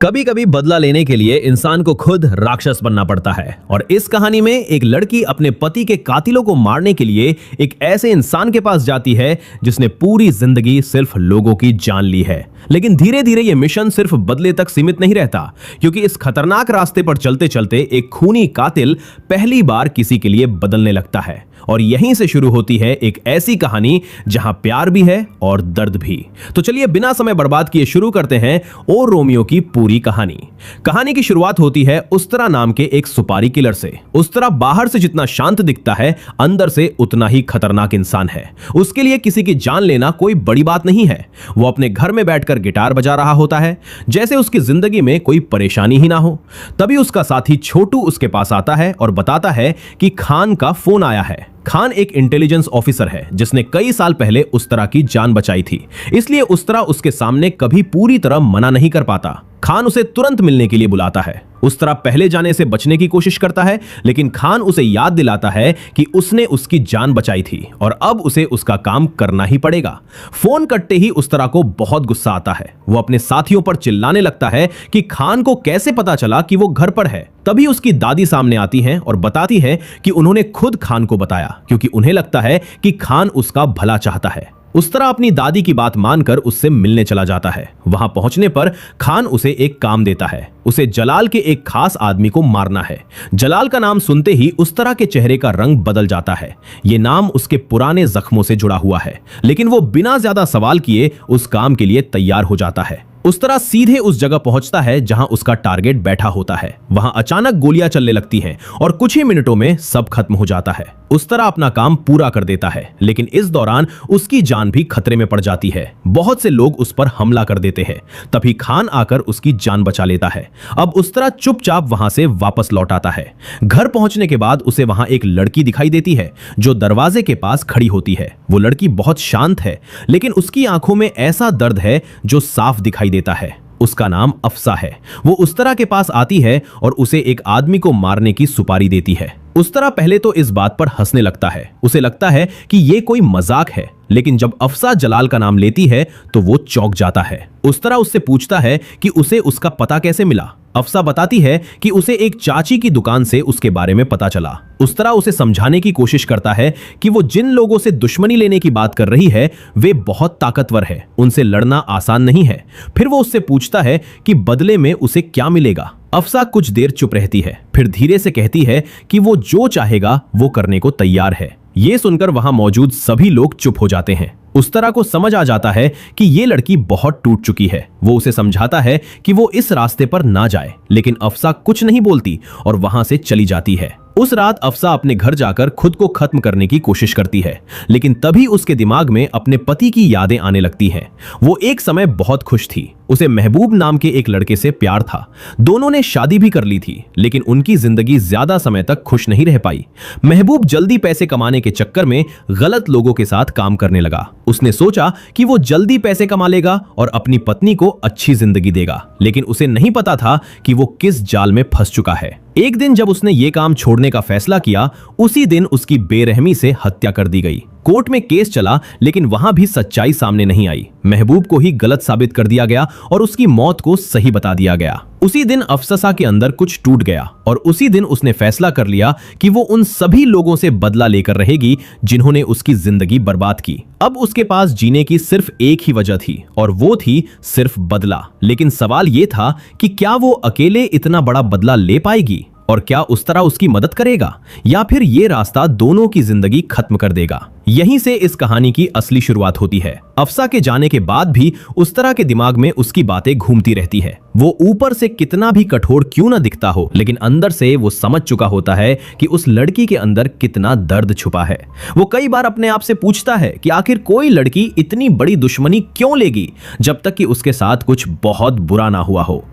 कभी कभी बदला लेने के लिए इंसान को खुद राक्षस बनना पड़ता है और इस कहानी में एक लड़की अपने पति के कातिलों को मारने के लिए एक ऐसे इंसान के पास जाती है जिसने पूरी जिंदगी सिर्फ लोगों की जान ली है। लेकिन धीरे धीरे यह मिशन सिर्फ बदले तक सीमित नहीं रहता, क्योंकि इस खतरनाक रास्ते पर चलते चलते एक खूनी कातिल पहली बार किसी के लिए बदलने लगता है। और यहीं से शुरू होती है एक ऐसी कहानी जहां प्यार भी है और दर्द भी। तो चलिए बिना समय बर्बाद किए शुरू करते हैं ओ रोमियो की पूरी कहानी। कहानी की शुरुआत होती है उस्तरा नाम के एक सुपारी किलर से। उस्तरा बाहर से जितना शांत दिखता है, अंदर से उतना ही खतरनाक इंसान है। उसके लिए किसी की जान लेना कोई बड़ी बात नहीं है। वो अपने घर में बैठकर गिटार बजा रहा होता है, जैसे उसकी जिंदगी में कोई परेशानी ही ना हो। तभी उसका साथी छोटू उसके पास आता है और बताता है कि खान का फोन आया है। खान एक इंटेलिजेंस ऑफिसर है जिसने कई साल पहले उस्तरा की जान बचाई थी, इसलिए उस्तरा उसके सामने कभी पूरी तरह मना नहीं कर पाता। खान उसे तुरंत मिलने के लिए बुलाता है। उस्तरा पहले जाने से बचने की कोशिश करता है, लेकिन खान उसे याद दिलाता है कि उसने उसकी जान बचाई थी और अब उसे उसका काम करना ही पड़ेगा। फोन कटते ही उस्तरा को बहुत गुस्सा आता है। वो अपने साथियों पर चिल्लाने लगता है कि खान को कैसे पता चला कि वो घर पर है। तभी उसकी दादी सामने आती हैं और बताती हैं कि उन्होंने खुद खान को बताया, क्योंकि उन्हें लगता है कि खान उसका भला चाहता है। उस्तरा अपनी दादी की बात मानकर उससे मिलने चला जाता है। वहां पहुंचने पर खान उसे एक काम देता है। उसे जलाल के एक खास आदमी को मारना है। जलाल का नाम सुनते ही उस्तरा के चेहरे का रंग बदल जाता है। ये नाम उसके पुराने जख्मों से जुड़ा हुआ है, लेकिन वो बिना ज्यादा सवाल किए उस काम के लिए तैयार हो जाता है। उस्तरा सीधे उस जगह पहुंचता है जहां उसका टारगेट बैठा होता है। वहां अचानक गोलियां चलने लगती हैं और कुछ ही मिनटों में सब खत्म हो जाता है। उस्तरा अपना काम पूरा कर देता है, लेकिन इस दौरान उसकी जान भी खतरे में पड़ जाती है। बहुत से लोग उस पर हमला कर देते हैं। तभी खान आकर उसकी जान बचा लेता है। अब उस्तरा चुपचाप वहां से वापस लौट आता है। घर पहुंचने के बाद उसे वहां एक लड़की दिखाई देती है जो दरवाजे के पास खड़ी होती है। वो लड़की बहुत शांत है, लेकिन उसकी आंखों में ऐसा दर्द है जो साफ दिखाई देता है। उसका नाम अफसा है। वो उस्तरा के पास आती है और उसे एक आदमी को मारने की सुपारी देती है। उस्तरा पहले तो इस बात पर हंसने लगता है। उसे लगता है कि ये कोई मजाक है, लेकिन जब अफसा जलाल का नाम लेती है तो वो चौंक जाता है। उस्तरा उससे पूछता है कि उसे उसका पता कैसे मिला। अफसा बताती है कि उसे एक चाची की दुकान से उसके बारे में पता चला। उस्तरा उसे समझाने की कोशिश करता है कि वो जिन लोगों से दुश्मनी लेने की बात कर रही है वे बहुत ताकतवर है, उनसे लड़ना आसान नहीं है। फिर वो उससे पूछता है कि बदले में उसे क्या मिलेगा। अफसा कुछ देर चुप रहती है, फिर धीरे से कहती है कि वो जो चाहेगा वो करने को तैयार है। ये सुनकर वहां मौजूद सभी लोग चुप हो जाते हैं। उस्तरा को समझ आ जाता है कि ये लड़की बहुत टूट चुकी है। वो उसे समझाता है कि वो इस रास्ते पर ना जाए, लेकिन अफसा कुछ नहीं बोलती और वहां से चली जाती है। उस रात अफसा अपने घर जाकर खुद को खत्म करने की कोशिश करती है, लेकिन तभी उसके दिमाग में अपने पति की यादें आने लगती हैं। वो एक समय बहुत खुश थी। उसे महबूब नाम के एक लड़के से प्यार था। दोनों ने शादी भी कर ली थी, लेकिन उनकी जिंदगी ज्यादा समय तक खुश नहीं रह पाई। महबूब जल्दी पैसे कमाने के चक्कर में गलत लोगों के साथ काम करने लगा। उसने सोचा कि वो जल्दी पैसे कमा लेगा और अपनी पत्नी को अच्छी जिंदगी देगा, लेकिन उसे नहीं पता था कि वो किस जाल में फंस चुका है। एक दिन जब उसने ये काम छोड़ने का फैसला किया, उसी दिन उसकी बेरहमी से हत्या कर दी गई। कोर्ट में केस चला, लेकिन वहां भी सच्चाई सामने नहीं आई। महबूब को ही गलत साबित कर दिया गया और उसकी मौत को सही बता दिया गया। उसी दिन अफससा के अंदर कुछ टूट गया और उसी दिन उसने फैसला कर लिया कि वो उन सभी लोगों से बदला लेकर रहेगी जिन्होंने उसकी जिंदगी बर्बाद की। अब उसके पास जीने की सिर्फ एक ही वजह थी और वो थी सिर्फ बदला। लेकिन सवाल ये था कि क्या वो अकेले इतना बड़ा बदला ले पाएगी और क्या उस्तरा उसकी मदद करेगा, या फिर ये रास्ता दोनों की जिंदगी खत्म कर देगा। यहीं से इस कहानी की असली शुरुआत होती है। अफसा के जाने के बाद भी उस्तरा के दिमाग में उसकी बातें घूमती रहती है। वो ऊपर से कितना भी कठोर क्यों ना दिखता हो, लेकिन अंदर से वो समझ चुका होता है कि उस लड़की के अंदर कितना दर्द छुपा है। वो कई बार अपने आप से पूछता है कि आखिर कोई लड़की इतनी बड़ी दुश्मनी क्यों लेगी जब तक कि उसके साथ कुछ बहुत बुरा ना हुआ हो।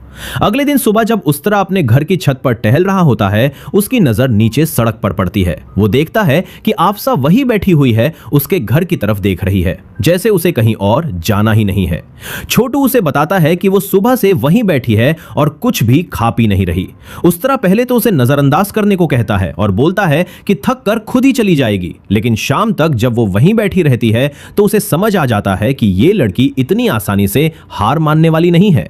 अगले दिन सुबह जब उस्तरा अपने घर की छत पर टहल रहा होता है, उसकी नजर नीचे सड़क पर पड़ती है। वो देखता है कि आफसा वही बैठी हुई है, उसके घर की तरफ देख रही है, जैसे उसे कहीं और जाना ही नहीं है। छोटू उसे बताता है कि वो सुबह से वहीं बैठी है और कुछ भी खा पी नहीं रही। उस्तरा पहले तो उसे नजरअंदाज करने को कहता है और बोलता है कि थक कर खुद ही चली जाएगी, लेकिन शाम तक जब वो वहीं बैठी रहती है तो उसे समझ आ जाता है कि ये लड़की इतनी आसानी से हार मानने वाली नहीं है।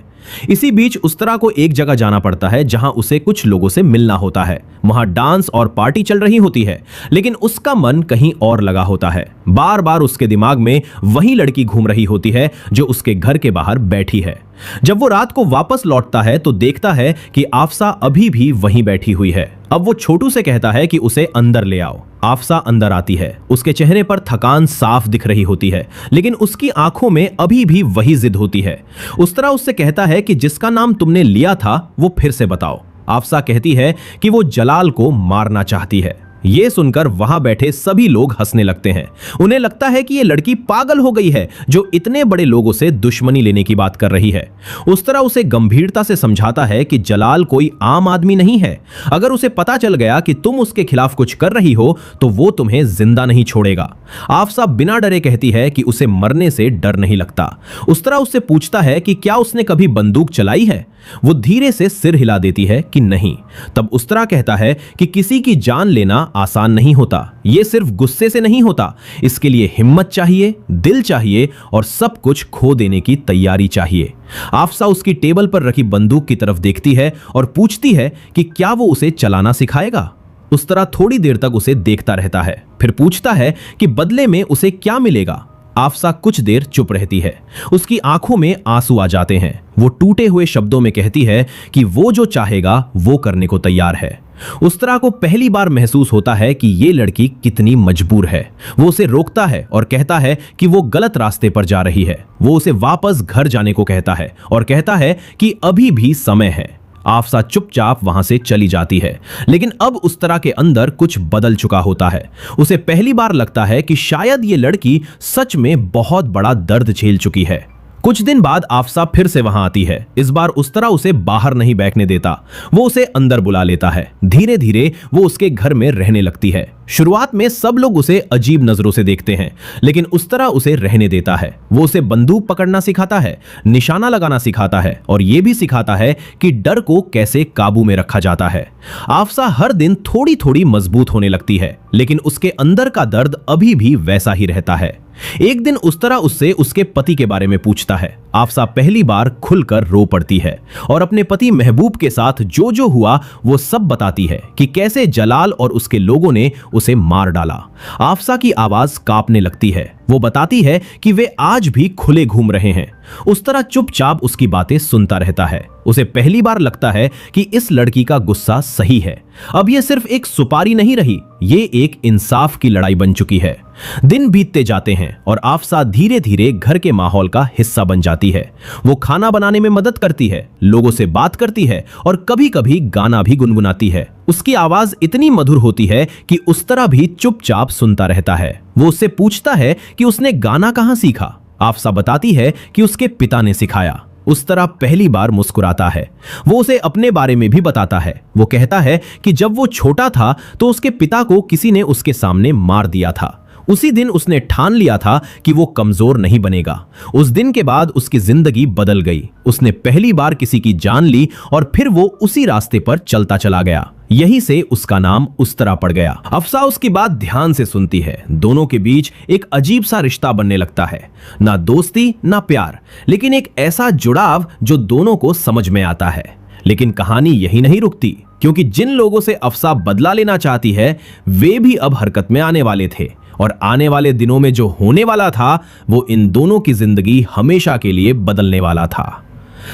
इसी बीच उस्तरा को एक जगह जाना पड़ता है जहां उसे कुछ लोगों से मिलना होता है। वहां डांस और पार्टी चल रही होती है, लेकिन उसका मन कहीं और लगा होता है। बार बार उसके दिमाग में वही लड़की घूम रही होती है जो उसके घर के बाहर बैठी है। जब वो रात को वापस लौटता है तो देखता है कि आफसा अभी भी वहीं बैठी हुई है। अब वो छोटू से कहता है कि उसे अंदर ले आओ। आफसा अंदर आती है। उसके चेहरे पर थकान साफ दिख रही होती है, लेकिन उसकी आंखों में अभी भी वही जिद होती है। उस्तरा उससे कहता है कि जिसका नाम तुमने लिया था वो फिर से बताओ। आफसा कहती है कि वो जलाल को मारना चाहती है। ये सुनकर वहां बैठे सभी लोग हंसने लगते हैं। उन्हें लगता है कि ये लड़की पागल हो गई है जो इतने बड़े लोगों से दुश्मनी लेने की बात कर रही है। उस तरह उसे गंभीरता से समझाता है कि जलाल कोई आम आदमी नहीं है। अगर उसे पता चल गया कि तुम उसके खिलाफ कुछ कर रही हो तो वो तुम्हें जिंदा नहीं छोड़ेगा। आफसा बिना डरे कहती है कि उसे मरने से डर नहीं लगता। उस तरह उससे पूछता है कि क्या उसने कभी बंदूक चलाई है। वो धीरे से सिर हिला देती है कि नहीं। तब उस तरह कहता है कि किसी की जान लेना आसान नहीं होता। ये सिर्फ गुस्से से नहीं होता, इसके लिए हिम्मत चाहिए, दिल चाहिए और सब कुछ खो देने की तैयारी चाहिए। आफसा उसकी टेबल पर रखी बंदूक की तरफ देखती है और पूछती है कि क्या वो उसे चलाना सिखाएगा। उस तरह थोड़ी देर तक उसे देखता रहता है, फिर पूछता है कि बदले में उसे क्या मिलेगा। आफसा कुछ देर चुप रहती है। उसकी आंखों में आंसू आ जाते हैं। वो टूटे हुए शब्दों में कहती है कि वो जो चाहेगा वो करने को तैयार है। उस तरह को पहली बार महसूस होता है कि ये लड़की कितनी मजबूर है। वो उसे रोकता है और कहता है कि वो गलत रास्ते पर जा रही है। वो उसे वापस घर जाने को कहता है और कहता है कि अभी भी समय है। आफसा चुपचाप वहां से चली जाती है, लेकिन अब उस तरह के अंदर कुछ बदल चुका होता है। उसे पहली बार लगता है कि शायद ये लड़की सच में बहुत बड़ा दर्द झेल चुकी है। कुछ दिन बाद आफसा फिर से वहां आती है। इस बार उस तरह उसे बाहर नहीं बैठने देता। वो उसे अंदर बुला लेता है। धीरे धीरे वो उसके घर में रहने लगती है। शुरुआत में सब लोग उसे अजीब नजरों से देखते हैं, लेकिन उस तरह उसे रहने देता है। वो उसे बंदूक पकड़ना सिखाता है, निशाना लगाना सिखाता है और ये भी सिखाता है कि डर को कैसे काबू में रखा जाता है। आफसा हर दिन थोड़ी थोड़ी मजबूत होने लगती है, लेकिन उसके अंदर का दर्द अभी भी वैसा ही रहता है। एक दिन उस तरह उससे उसके पति के बारे में पूछता है। आफसा पहली बार खुलकर रो पड़ती है और अपने पति महबूब के साथ जो जो हुआ वो सब बताती है कि कैसे जलाल और उसके लोगों ने उसे मार डाला। आफसा की आवाज कांपने लगती है। वो बताती है कि वे आज भी खुले घूम रहे हैं। उस तरह चुपचाप उसकी बातें सुनता रहता है। उसे पहली बार लगता है कि इस लड़की का गुस्सा सही है। अब ये सिर्फ एक सुपारी नहीं रही, ये एक इंसाफ की लड़ाई बन चुकी है। दिन बीतते जाते हैं और आफसा धीरे धीरे घर के माहौल का हिस्सा बन जाती है। वो खाना बनाने में मदद करती है, लोगों से बात करती है और कभी कभी गाना भी गुनगुनाती है। उसकी आवाज इतनी मधुर होती है कि उस तरह भी चुपचाप सुनता रहता है। वो उससे पूछता है कि उसने गाना कहां सीखा। आफसा बताती है कि उसके पिता ने सिखाया। उस तरह पहली बार मुस्कुराता है। वो उसे अपने बारे में भी बताता है। वो कहता है कि जब वो छोटा था तो उसके पिता को किसी ने उसके सामने मार दिया था। उसी दिन उसने ठान लिया था कि वो कमजोर नहीं बनेगा। उस दिन के बाद उसकी जिंदगी बदल गई। उसने पहली बार किसी की जान ली और फिर वो उसी रास्ते पर चलता चला गया। यहीं से उसका नाम उस तरह पड़ गया। अफसा उसकी बात ध्यान से सुनती है। दोनों के बीच एक अजीब सा रिश्ता बनने लगता है, ना दोस्ती ना प्यार, लेकिन एक ऐसा जुड़ाव जो दोनों को समझ में आता है। लेकिन कहानी यही नहीं रुकती, क्योंकि जिन लोगों से अफसा बदला लेना चाहती है वे भी अब हरकत में आने वाले थे और आने वाले दिनों में जो होने वाला था वो इन दोनों की जिंदगी हमेशा के लिए बदलने वाला था।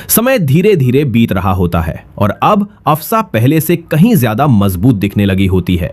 समय धीरे धीरे बीत रहा होता है और अब अफसा पहले से कहीं ज्यादा मजबूत दिखने लगी होती है।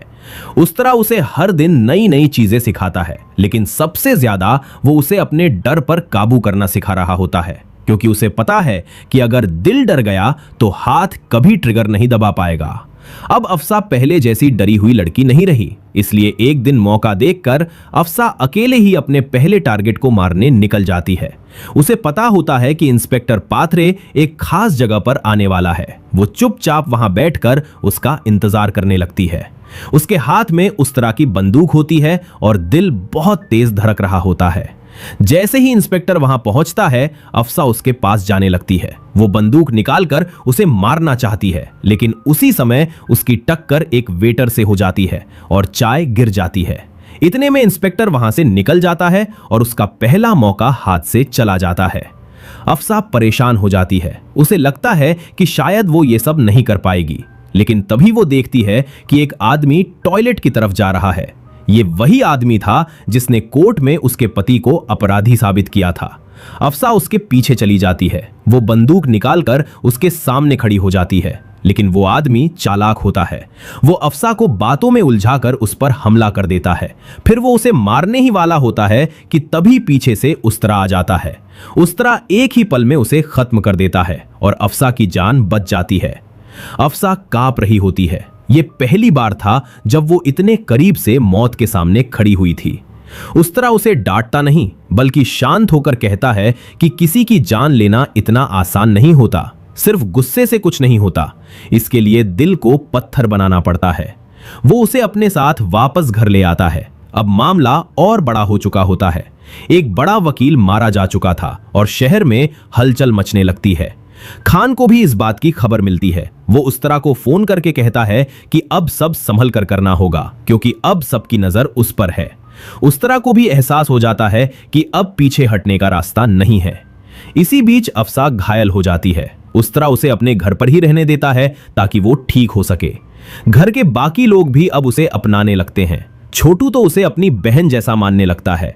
उस तरह उसे हर दिन नई नई चीजें सिखाता है, लेकिन सबसे ज्यादा वो उसे अपने डर पर काबू करना सिखा रहा होता है, क्योंकि उसे पता है कि अगर दिल डर गया तो हाथ कभी ट्रिगर नहीं दबा पाएगा। अब अफसा पहले जैसी डरी हुई लड़की नहीं रही, इसलिए एक दिन मौका देखकर अफसा अकेले ही अपने पहले टारगेट को मारने निकल जाती है। उसे पता होता है कि इंस्पेक्टर पाथरे एक खास जगह पर आने वाला है। वो चुपचाप वहां बैठकर उसका इंतजार करने लगती है। उसके हाथ में उस तरह की बंदूक होती है और दिल बहुत तेज धड़क रहा होता है। जैसे ही इंस्पेक्टर वहां पहुंचता है, अफसा उसके पास जाने लगती है। वो बंदूक निकालकर उसे मारना चाहती है, लेकिन उसी समय उसकी टक्कर एक वेटर से हो जाती है और चाय गिर जाती है। इतने में इंस्पेक्टर वहां से निकल जाता है और उसका पहला मौका हाथ से चला जाता है। अफसा परेशान हो जाती है। उसे लगता है कि शायद वो ये सब नहीं कर पाएगी, लेकिन तभी वो देखती है कि एक आदमी टॉयलेट की तरफ जा रहा है। ये वही आदमी था जिसने कोर्ट में उसके पति को अपराधी साबित किया था। अफसा उसके पीछे चली जाती है। वो बंदूक निकालकर उसके सामने खड़ी हो जाती है, लेकिन वो आदमी चालाक होता है। वो अफसा को बातों में उलझाकर उस पर हमला कर देता है। फिर वो उसे मारने ही वाला होता है कि तभी पीछे से उस्तरा आ जाता है। उस्तरा एक ही पल में उसे खत्म कर देता है और अफसा की जान बच जाती है। अफसा कांप रही होती है। ये पहली बार था जब वो इतने करीब से मौत के सामने खड़ी हुई थी। उस्तरा उसे डांटता नहीं, बल्कि शांत होकर कहता है कि किसी की जान लेना इतना आसान नहीं होता। सिर्फ गुस्से से कुछ नहीं होता, इसके लिए दिल को पत्थर बनाना पड़ता है। वो उसे अपने साथ वापस घर ले आता है। अब मामला और बड़ा हो चुका होता है। एक बड़ा वकील मारा जा चुका था और शहर में हलचल मचने लगती है। खान को भी इस बात की खबर मिलती है। वो उस्तरा को फोन करके कहता है कि अब सब संभल कर करना होगा, क्योंकि अब सबकी नजर उस पर है। उस्तरा को भी एहसास हो जाता है कि अब पीछे हटने का रास्ता नहीं है। इसी बीच अफसा घायल हो जाती है। उस्तरा उसे अपने घर पर ही रहने देता है ताकि वो ठीक हो सके। घर के बाकी लोग भी अब उसे अपनाने लगते हैं। छोटू तो उसे अपनी बहन जैसा मानने लगता है।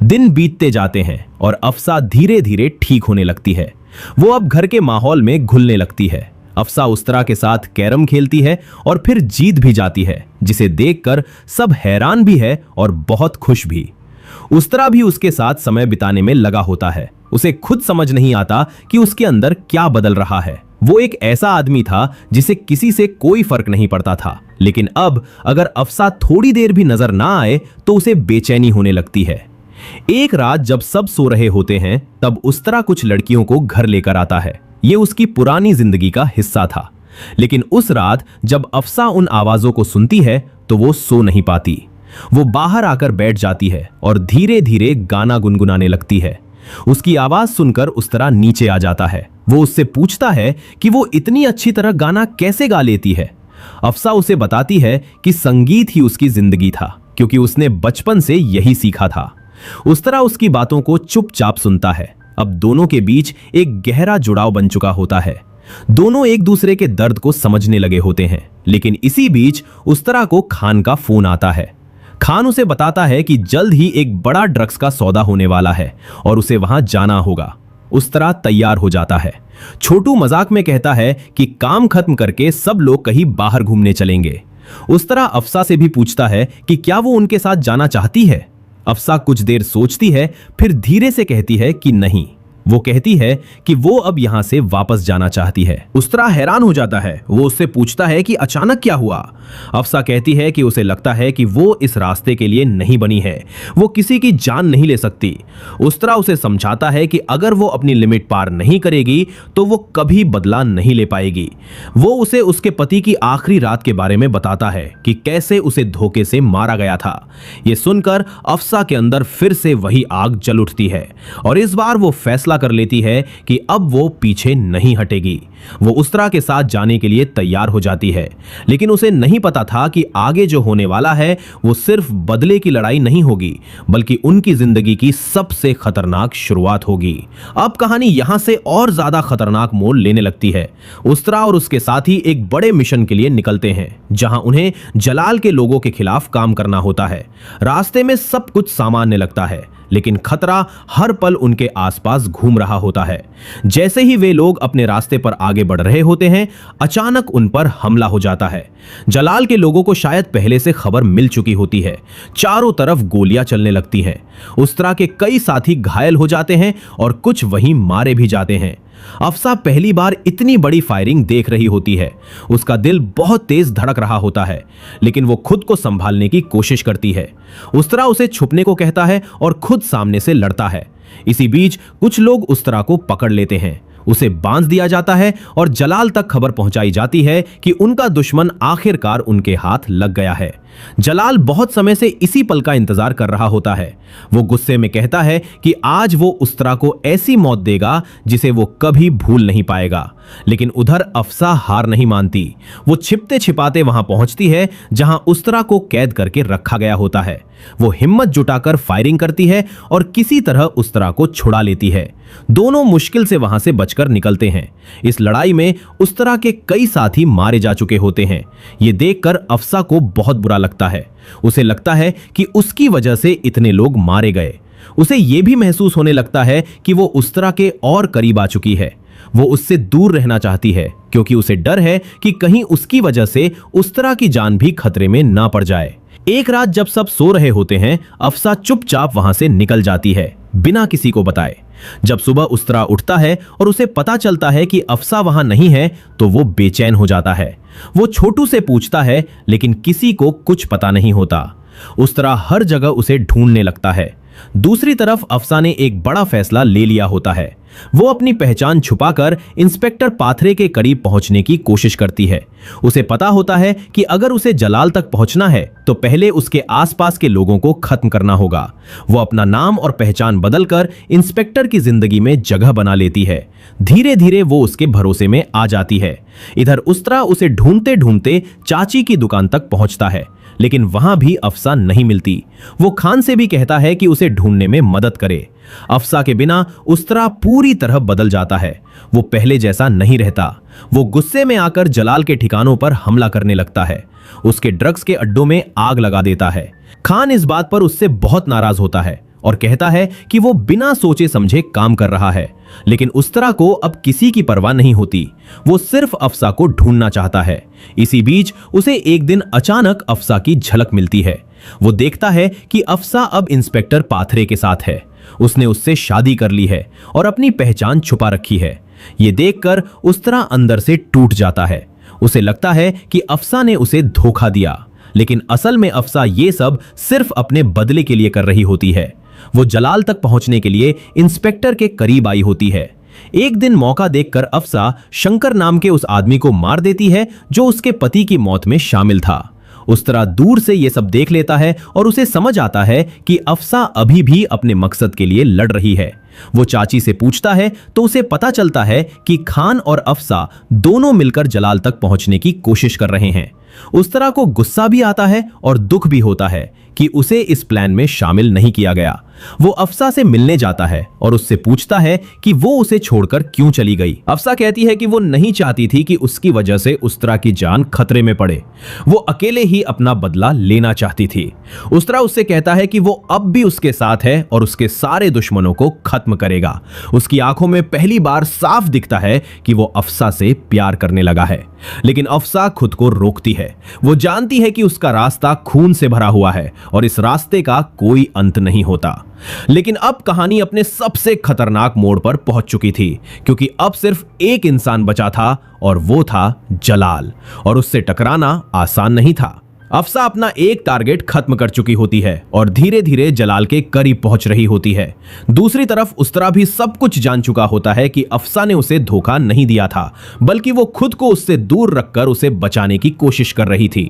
दिन बीतते जाते हैं और अफसा धीरे धीरे ठीक होने लगती है। वो अब घर के माहौल में घुलने लगती है। अफसा उस्तरा के साथ कैरम खेलती है और फिर जीत भी जाती है, जिसे देखकर सब हैरान भी है और बहुत खुश भी। उस्तरा भी उसके साथ समय बिताने में लगा होता है। उसे खुद समझ नहीं आता कि उसके अंदर क्या बदल रहा है। वो एक ऐसा आदमी था जिसे किसी से कोई फर्क नहीं पड़ता था, लेकिन अब अगर अफसा थोड़ी देर भी नजर ना आए तो उसे बेचैनी होने लगती है। एक रात जब सब सो रहे होते हैं, तब उस्तरा कुछ लड़कियों को घर लेकर आता है। ये उसकी पुरानी जिंदगी का हिस्सा था, लेकिन उस रात जब अफसा उन आवाजों को सुनती है तो वो सो नहीं पाती। वो बाहर आकर बैठ जाती है और धीरे धीरे गाना गुनगुनाने लगती है। उसकी आवाज सुनकर उस्तरा नीचे आ जाता है। वो उससे पूछता है कि वो इतनी अच्छी तरह गाना कैसे गा लेती है। अफसा उसे बताती है कि संगीत ही उसकी जिंदगी था, क्योंकि उसने बचपन से यही सीखा था। उस्तरा उसकी बातों को चुपचाप सुनता है। अब दोनों के बीच एक गहरा जुड़ाव बन चुका होता है। दोनों एक दूसरे के दर्द को समझने लगे होते हैं। लेकिन इसी बीच उस्तरा को खान का फोन आता है। खान उसे बताता है कि जल्द ही एक बड़ा ड्रग्स का सौदा होने वाला है और उसे वहां जाना होगा। उस्तरा तैयार हो जाता है। छोटू मजाक में कहता है कि काम खत्म करके सब लोग कहीं बाहर घूमने चलेंगे। उस्तरा अफसा से भी पूछता है कि क्या वो उनके साथ जाना चाहती है। अफसा कुछ देर सोचती है, फिर धीरे से कहती है कि नहीं। वो कहती है कि वो अब यहां से वापस जाना चाहती है। उस्तरा हैरान हो जाता है। वो उससे पूछता है कि अचानक क्या हुआ। अफसा कहती है कि उसे लगता है कि वो इस रास्ते के लिए नहीं बनी है। वो किसी की जान नहीं ले सकती। उस्तरा उसे समझाता है कि अगर वो अपनी लिमिट पार नहीं करेगी तो वो कभी बदला नहीं ले पाएगी। वो उसे उसके पति की आखिरी रात के बारे में बताता है कि कैसे उसे धोखे से मारा गया था। ये सुनकर अफसा के अंदर फिर से वही आग जल उठती है और इस बार वो फैसला कर लेती है कि अब वो पीछे नहीं हटेगी। वो उस्तरा के साथ जाने के लिए तैयार हो जाती है, लेकिन उसे नहीं पता था कि आगे जो होने वाला है वो सिर्फ बदले की लड़ाई नहीं होगी, बल्कि उनकी जिंदगी की सबसे खतरनाक शुरुआत होगी। अब कहानी यहां से और ज्यादा खतरनाक मोड़ लेने लगती है। उस्तरा और उसके साथी एक बड़े मिशन के लिए निकलते हैं, जहां उन्हें जलाल के लोगों के खिलाफ काम करना होता है। रास्ते में सब कुछ सामान्य लगता है, लेकिन खतरा हर पल उनके आसपास घूम रहा होता है। जैसे ही वे लोग अपने रास्ते पर आगे बढ़ रहे होते हैं, अचानक उन पर हमला हो जाता है। जलाल के लोगों को शायद पहले से खबर मिल चुकी होती है। चारों तरफ गोलियां चलने लगती हैं। उस्तरा के कई साथी घायल हो जाते हैं और कुछ वहीं मारे भी जाते हैं। अफसा पहली बार इतनी बड़ी फायरिंग देख रही होती है। उसका दिल बहुत तेज धड़क रहा होता है, लेकिन वो खुद को संभालने की कोशिश करती है। उस्तरा उसे छुपने को कहता है और खुद सामने से लड़ता है। इसी बीच कुछ लोग उस्तरा को पकड़ लेते हैं। उसे बांध दिया जाता है और जलाल तक खबर पहुंचाई जाती है कि उनका दुश्मन आखिरकार उनके हाथ लग गया है। जलाल बहुत समय से इसी पल का इंतजार कर रहा होता है। वो गुस्से में कहता है कि आज वो उस्तरा को ऐसी मौत देगा जिसे वो कभी भूल नहीं पाएगा। लेकिन उधर अफसा हार नहीं मानती। वो छिपते छिपाते वहां पहुंचती है जहां उस्तरा को कैद करके रखा गया होता है। वो हिम्मत जुटाकर फायरिंग करती है और किसी तरह उस्तरा को छुड़ा लेती है। दोनों मुश्किल से वहां से बचकर निकलते हैं। इस लड़ाई में उस्तरा के कई साथी मारे जा चुके होते हैं। ये देखकर अफसा को बहुत बुरा लगता है। उसे लगता है कि उसकी वजह से इतने लोग मारे गए। उसे यह भी महसूस होने लगता है कि वो उस्तरा के और करीब आ चुकी है। वो उससे दूर रहना चाहती है क्योंकि उसे डर है कि कहीं उसकी वजह से उस्तरा की जान भी खतरे में ना पड़ जाए। एक रात जब सब सो रहे होते हैं, अफसा चुपचाप वहां से निकल जाती है बिना किसी को बताए। जब सुबह उस्तरा उठता है और उसे पता चलता है कि अफसा वहां नहीं है तो वो बेचैन हो जाता है। वो छोटू से पूछता है लेकिन किसी को कुछ पता नहीं होता। उस्तरा हर जगह उसे ढूंढने लगता है। दूसरी तरफ अफसा ने एक बड़ा फैसला ले लिया होता है। वो अपनी पहचान छुपाकर इंस्पेक्टर पाथरे के करीब पहुंचने की कोशिश करती है। उसे पता होता है कि अगर उसे जलाल तक पहुंचना है तो पहले उसके आसपास के लोगों को खत्म करना होगा। वो अपना नाम और पहचान बदलकर इंस्पेक्टर की जिंदगी में जगह बना लेती है। धीरे धीरे वो उसके भरोसे में आ जाती है। इधर उस्तरा उसे ढूंढते ढूंढते चाची की दुकान तक पहुंचता है, लेकिन वहां भी अफसा नहीं मिलती। वो खान से भी कहता है कि उसे ढूंढने में मदद करे। अफसा के बिना उस्तरा पूरी तरह बदल जाता है। वो पहले जैसा नहीं रहता। वो गुस्से में आकर जलाल के ठिकानों पर हमला करने लगता है। उसके ड्रग्स के अड्डों में आग लगा देता है। खान इस बात पर उससे बहुत नाराज होता है और कहता है कि वो बिना सोचे समझे काम कर रहा है, लेकिन उस्तरा को अब किसी की परवाह नहीं होती। वो सिर्फ अफसा को ढूंढना चाहता है। इसी बीच उसे एक दिन अचानक अफसा की झलक मिलती है। वो देखता है कि अफसा अब इंस्पेक्टर पाथरे के साथ है। उसने उससे शादी कर ली है और अपनी पहचान छुपा रखी है। ये देखकर उस्तरा अंदर से टूट जाता है। उसे लगता है कि अफसा ने उसे धोखा दिया, लेकिन असल में अफसा ये सब सिर्फ अपने बदले के लिए कर रही होती है। वो जलाल तक पहुंचने के लिए इंस्पेक्टर के करीब आई होती है। एक दिन मौका देखकर अफसा शंकर नाम के उस आदमी को मार देती है जो उसके पति की मौत में शामिल था। उस्तरा दूर से ये सब देख लेता है और उसे समझ आता है कि अफसा अभी भी अपने मकसद के लिए लड़ रही है। वो चाची से पूछता है तो उसे पता चलता है कि खान और अफसा दोनों मिलकर जलाल तक पहुंचने की कोशिश कर रहे हैं। उस्तरा को गुस्सा भी आता है और दुख भी होता है कि उसे इस प्लान में शामिल नहीं किया गया। वो अफसा से मिलने जाता है और उससे पूछता है कि वो उसे छोड़कर क्यों चली गई। अफसा कहती है कि वो नहीं चाहती थी कि उसकी वजह से उस्तरा की जान खतरे में पड़े। वो अकेले ही अपना बदला लेना चाहती थी। उस्तरा उससे कहता है कि वो अब भी उसके साथ है और उसके सारे दुश्मनों को खत्म करेगा। उसकी आंखों में पहली बार साफ दिखता है कि वो अफसा से प्यार करने लगा है, लेकिन अफसा खुद को रोकती है। वो जानती है कि उसका रास्ता खून से भरा हुआ है और इस रास्ते का कोई अंत नहीं होता। लेकिन अब कहानी अपने सबसे खतरनाक मोड़ पर पहुंच चुकी थी, क्योंकि अब सिर्फ एक इंसान बचा था और वो था जलाल, और उससे टकराना आसान नहीं था। अफसा अपना एक टारगेट खत्म कर चुकी होती है और धीरे धीरे जलाल के करीब पहुंच रही होती है। दूसरी तरफ उस्तरा भी सब कुछ जान चुका होता है कि अफसा ने उसे धोखा नहीं दिया था, बल्कि वो खुद को उससे दूर रखकर उसे बचाने की कोशिश कर रही थी।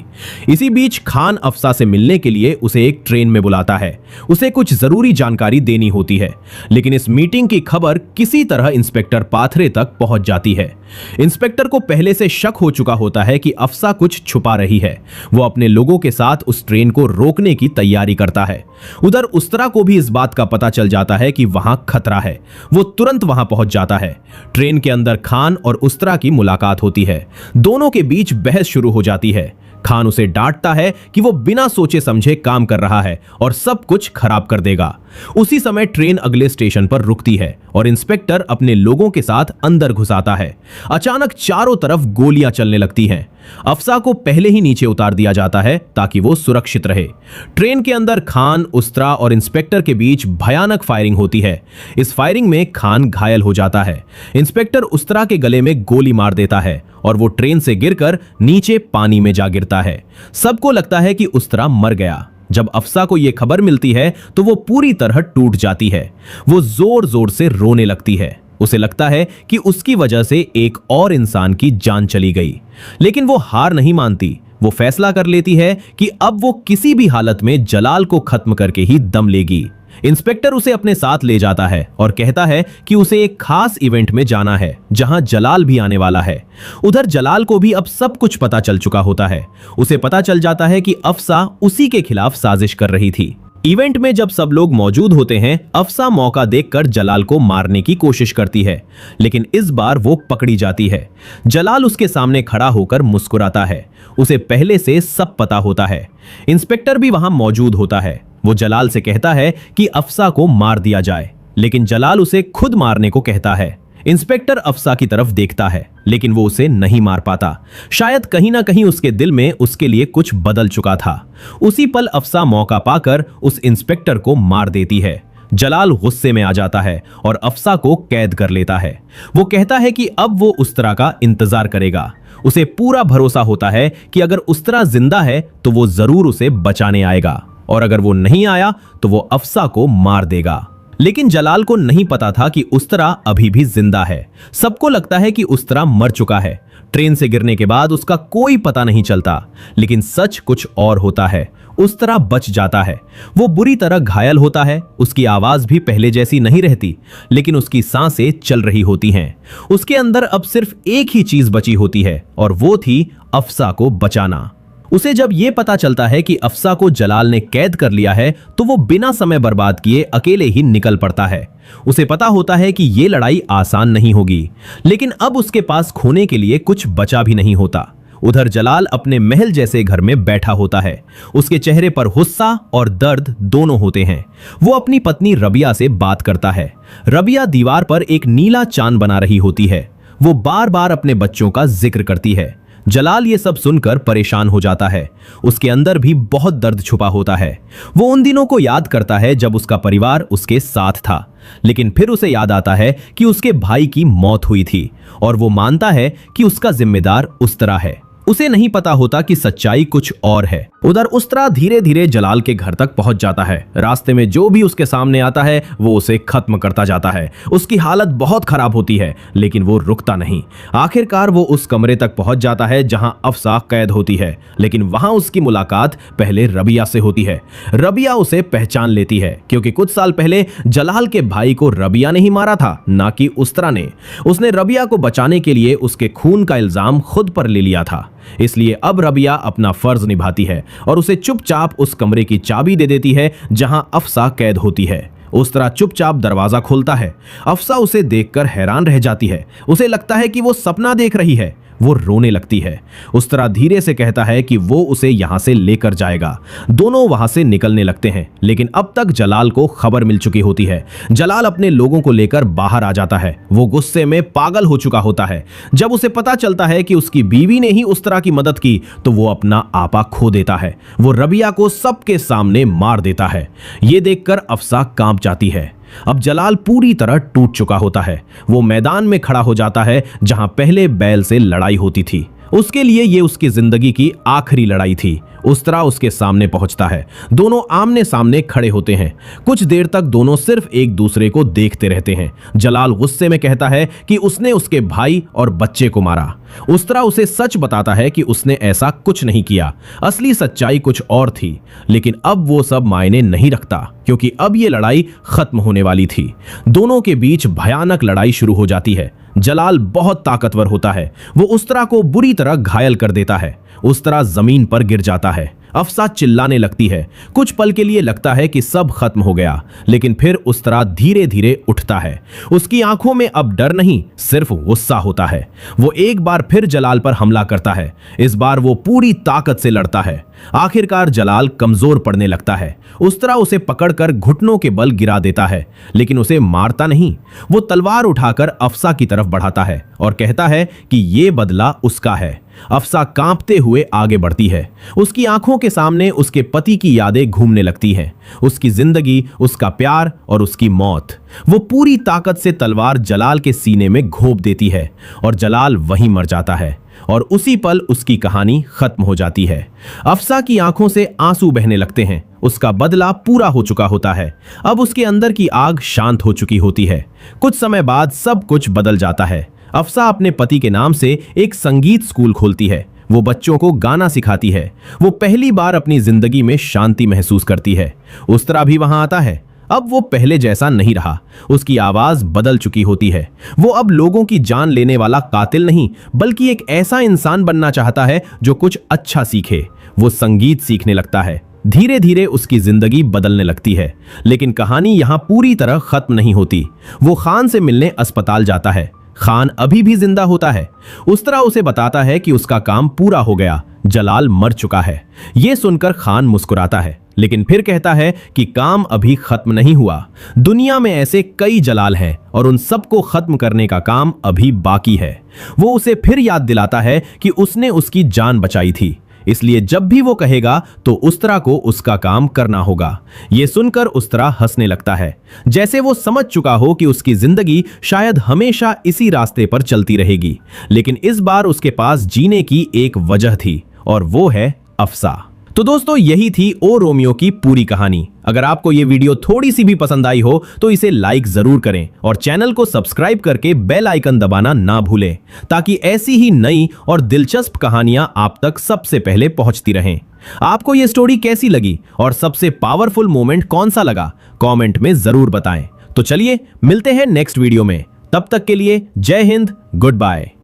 इसी बीच खान अफसा से मिलने के लिए उसे एक ट्रेन में बुलाता है। उसे कुछ जरूरी जानकारी देनी होती है, लेकिन इस मीटिंग की खबर किसी तरह इंस्पेक्टर पाथरे तक पहुंच जाती है। इंस्पेक्टर को पहले से शक हो चुका होता है कि अफसा कुछ छुपा रही है। वो अपने लोगों के साथ उस ट्रेन को रोकने की तैयारी करता है। उधर उस्तरा को भी इस बात का पता चल जाता है कि वहां खतरा है। वो तुरंत वहां पहुंच जाता है। ट्रेन के अंदर खान और उस्तरा की मुलाकात होती है। दोनों के बीच बहस शुरू हो जाती है। खान उसे डांटता है कि वो बिना सोचे समझे काम कर रहा है और सब कुछ खराब कर देगा। उसी समय ट्रेन अगले स्टेशन पर रुकती है और इंस्पेक्टर अपने लोगों के साथ अंदर घुस आता है। अचानक चारों तरफ गोलियां चलने लगती हैं। अफसा को पहले ही नीचे उतार दिया जाता है ताकि वो सुरक्षित रहे। ट्रेन के अंदर खान, उस्तरा और इंस्पेक्टर के बीच भयानक फायरिंग होती है। इस फायरिंग में खान घायल हो जाता है। इंस्पेक्टर उस्तरा के गले में गोली मार देता है और वो ट्रेन से गिरकर नीचे पानी में जा गिरता है। सबको लगता है कि उस्तरा मर गया। जब अफसा को यह खबर मिलती है तो वो पूरी तरह टूट जाती है। वो जोर जोर से रोने लगती है। उसे लगता है कि उसकी वजह से एक और इंसान की जान चली गई, लेकिन वो हार नहीं मानती। वो फैसला कर लेती है कि अब वो किसी भी हालत में जलाल को खत्म करके ही दम लेगी। इंस्पेक्टर उसे अपने साथ ले जाता है और कहता है कि उसे एक खास इवेंट में जाना है जहां जलाल भी आने वाला है। उधर जलाल को भी अब सब कुछ पता चल चुका होता है। उसे पता चल जाता है कि अफसा उसी के खिलाफ साजिश कर रही थी। इवेंट में जब सब लोग मौजूद होते हैं, अफसा मौका देखकर जलाल को मारने की कोशिश करती है, लेकिन इस बार वो पकड़ी जाती है। जलाल उसके सामने खड़ा होकर मुस्कुराता है। उसे पहले से सब पता होता है। इंस्पेक्टर भी वहां मौजूद होता है। वो जलाल से कहता है कि अफसा को मार दिया जाए, लेकिन जलाल उसे खुद मारने को कहता है। इंस्पेक्टर अफसा की तरफ देखता है, लेकिन वो उसे नहीं मार पाता। शायद कहीं ना कहीं उसके दिल में उसके लिए कुछ बदल चुका था। उसी पल अफसा मौका पाकर उस इंस्पेक्टर को मार देती है। जलाल गुस्से में आ जाता है और अफसा को कैद कर लेता है। वो कहता है कि अब वो उस्तरा का इंतजार करेगा। उसे पूरा भरोसा होता है कि अगर उस्तरा जिंदा है तो वो जरूर उसे बचाने आएगा, और अगर वो नहीं आया तो वो अफसा को मार देगा। लेकिन जलाल को नहीं पता था कि उस्तरा अभी भी जिंदा है। सबको लगता है कि उस्तरा मर चुका है। ट्रेन से गिरने के बाद उसका कोई पता नहीं चलता, लेकिन सच कुछ और होता है। उस्तरा बच जाता है। वो बुरी तरह घायल होता है। उसकी आवाज भी पहले जैसी नहीं रहती, लेकिन उसकी सांसें चल रही होती हैं। उसके अंदर अब सिर्फ एक ही चीज बची होती है, और वो थी अफसा को बचाना। उसे जब यह पता चलता है कि अफसा को जलाल ने कैद कर लिया है, तो वो बिना समय बर्बाद किए अकेले ही निकल पड़ता है। उसे पता होता है कि यह लड़ाई आसान नहीं होगी, लेकिन अब उसके पास खोने के लिए कुछ बचा भी नहीं होता। उधर जलाल अपने महल जैसे घर में बैठा होता है। उसके चेहरे पर गुस्सा और दर्द दोनों होते हैं। वो अपनी पत्नी रबिया से बात करता है। रबिया दीवार पर एक नीला चांद बना रही होती है। वो बार बार अपने बच्चों का जिक्र करती है। जलाल ये सब सुनकर परेशान हो जाता है। उसके अंदर भी बहुत दर्द छुपा होता है। वो उन दिनों को याद करता है जब उसका परिवार उसके साथ था, लेकिन फिर उसे याद आता है कि उसके भाई की मौत हुई थी, और वो मानता है कि उसका जिम्मेदार उस्तरा है। उसे नहीं पता होता कि सच्चाई कुछ और है। उधर उस्तरा धीरे धीरे जलाल के घर तक पहुंच जाता है। रास्ते में जो भी उसके सामने आता है वो उसे खत्म करता जाता है। उसकी हालत बहुत खराब होती है, लेकिन वो रुकता नहीं। आखिरकार वो उस कमरे तक पहुंच जाता है जहां अफसा कैद होती है, लेकिन वहां उसकी मुलाकात पहले रबिया से होती है। रबिया उसे पहचान लेती है, क्योंकि कुछ साल पहले जलाल के भाई को रबिया ने ही मारा था, ना कि उस्तरा ने। उसने रबिया को बचाने के लिए उसके खून का इल्जाम खुद पर ले लिया था। इसलिए अब रबिया अपना फर्ज निभाती है और उसे चुपचाप उस कमरे की चाबी दे देती है जहां अफसा कैद होती है। उस्तरा चुपचाप दरवाजा खोलता है। अफसा उसे देखकर हैरान रह जाती है। उसे लगता है कि वो सपना देख रही है। वो रोने लगती है। उस्तरा धीरे से कहता है कि वो उसे यहां से लेकर जाएगा। दोनों वहां से निकलने लगते हैं, लेकिन अब तक जलाल को खबर मिल चुकी होती है। जलाल अपने लोगों को लेकर बाहर आ जाता है। वो गुस्से में पागल हो चुका होता है। जब उसे पता चलता है कि उसकी बीवी ने ही उस्तरा की मदद की, तो वो अपना आपा खो देता है। वो रबिया को सबके सामने मार देता है। ये देखकर अफसा कांप जाती है। अब जलाल पूरी तरह टूट चुका होता है। वो मैदान में खड़ा हो जाता है जहां पहले बैल से लड़ाई होती थी। उसके लिए ये उसकी जिंदगी की आखिरी लड़ाई थी। उस्तरा उसके सामने पहुंचता है। दोनों आमने सामने खड़े होते हैं। कुछ देर तक दोनों सिर्फ एक दूसरे को देखते रहते हैं। जलाल गुस्से में कहता है कि उसने उसके भाई और बच्चे को मारा। उस्तरा उसे सच बताता है कि उसने ऐसा कुछ नहीं किया। असली सच्चाई कुछ और थी, लेकिन अब वो सब मायने नहीं रखता, क्योंकि अब ये लड़ाई खत्म होने वाली थी। दोनों के बीच भयानक लड़ाई शुरू हो जाती है। जलाल बहुत ताकतवर होता है। वो उस्तरा को बुरी तरह घायल कर देता है। उस्तरा जमीन पर गिर जाता है। अफसा चिल्लाने लगती है। कुछ पल के लिए लगता है कि सब खत्म हो गया, लेकिन फिर उस्तरा धीरे धीरे उठता है। उसकी आंखों में अब डर नहीं, सिर्फ गुस्सा होता है। वो एक बार फिर जलाल पर हमला करता है। इस बार वो पूरी ताकत से लड़ता है। आखिरकार जलाल कमजोर पड़ने लगता है। उस्तरा उसे पकड़कर घुटनों के बल गिरा देता है, लेकिन उसे मारता नहीं। वो तलवार उठाकर अफसा की तरफ बढ़ाता है और कहता है कि ये बदला उसका है। अफसा कांपते हुए आगे बढ़ती है। उसकी आंखों के सामने उसके पति की यादें घूमने लगती हैं। उसकी जिंदगी, उसका प्यार और उसकी मौत। वो पूरी ताकत से तलवार जलाल के सीने में घोंप देती है और जलाल वहीं मर जाता है, और उसी पल उसकी कहानी खत्म हो जाती है। अफसा की आंखों से आंसू बहने लगते हैं। उसका बदला पूरा हो चुका होता है। अब उसके अंदर की आग शांत हो चुकी होती है। कुछ समय बाद सब कुछ बदल जाता है। अफसा अपने पति के नाम से एक संगीत स्कूल खोलती है। वो बच्चों को गाना सिखाती है। वो पहली बार अपनी जिंदगी में शांति महसूस करती है। उस्तरा भी वहां आता है। अब वो पहले जैसा नहीं रहा। उसकी आवाज बदल चुकी होती है। वो अब लोगों की जान लेने वाला कातिल नहीं, बल्कि एक ऐसा इंसान बनना चाहता है जो कुछ अच्छा सीखे। वो संगीत सीखने लगता है। धीरे धीरे उसकी जिंदगी बदलने लगती है। लेकिन कहानी यहां पूरी तरह खत्म नहीं होती। वो खान से मिलने अस्पताल जाता है। खान अभी भी जिंदा होता है। उस तरह उसे बताता है कि उसका काम पूरा हो गया, जलाल मर चुका है। यह सुनकर खान मुस्कुराता है, लेकिन फिर कहता है कि काम अभी खत्म नहीं हुआ। दुनिया में ऐसे कई जलाल हैं और उन सबको खत्म करने का काम अभी बाकी है। वो उसे फिर याद दिलाता है कि उसने उसकी जान बचाई थी, इसलिए जब भी वो कहेगा तो उस्तरा को उसका काम करना होगा। ये सुनकर उस्तरा हंसने लगता है, जैसे वो समझ चुका हो कि उसकी जिंदगी शायद हमेशा इसी रास्ते पर चलती रहेगी। लेकिन इस बार उसके पास जीने की एक वजह थी, और वो है अफसा। तो दोस्तों, यही थी ओ रोमियो की पूरी कहानी। अगर आपको ये वीडियो थोड़ी सी भी पसंद आई हो तो इसे लाइक जरूर करें और चैनल को सब्सक्राइब करके बेल आइकन दबाना ना भूलें, ताकि ऐसी ही नई और दिलचस्प कहानियां आप तक सबसे पहले पहुंचती रहें। आपको ये स्टोरी कैसी लगी और सबसे पावरफुल मोमेंट कौन सा लगा, कमेंट में जरूर बताएं। तो चलिए मिलते हैं नेक्स्ट वीडियो में। तब तक के लिए जय हिंद, गुड बाय।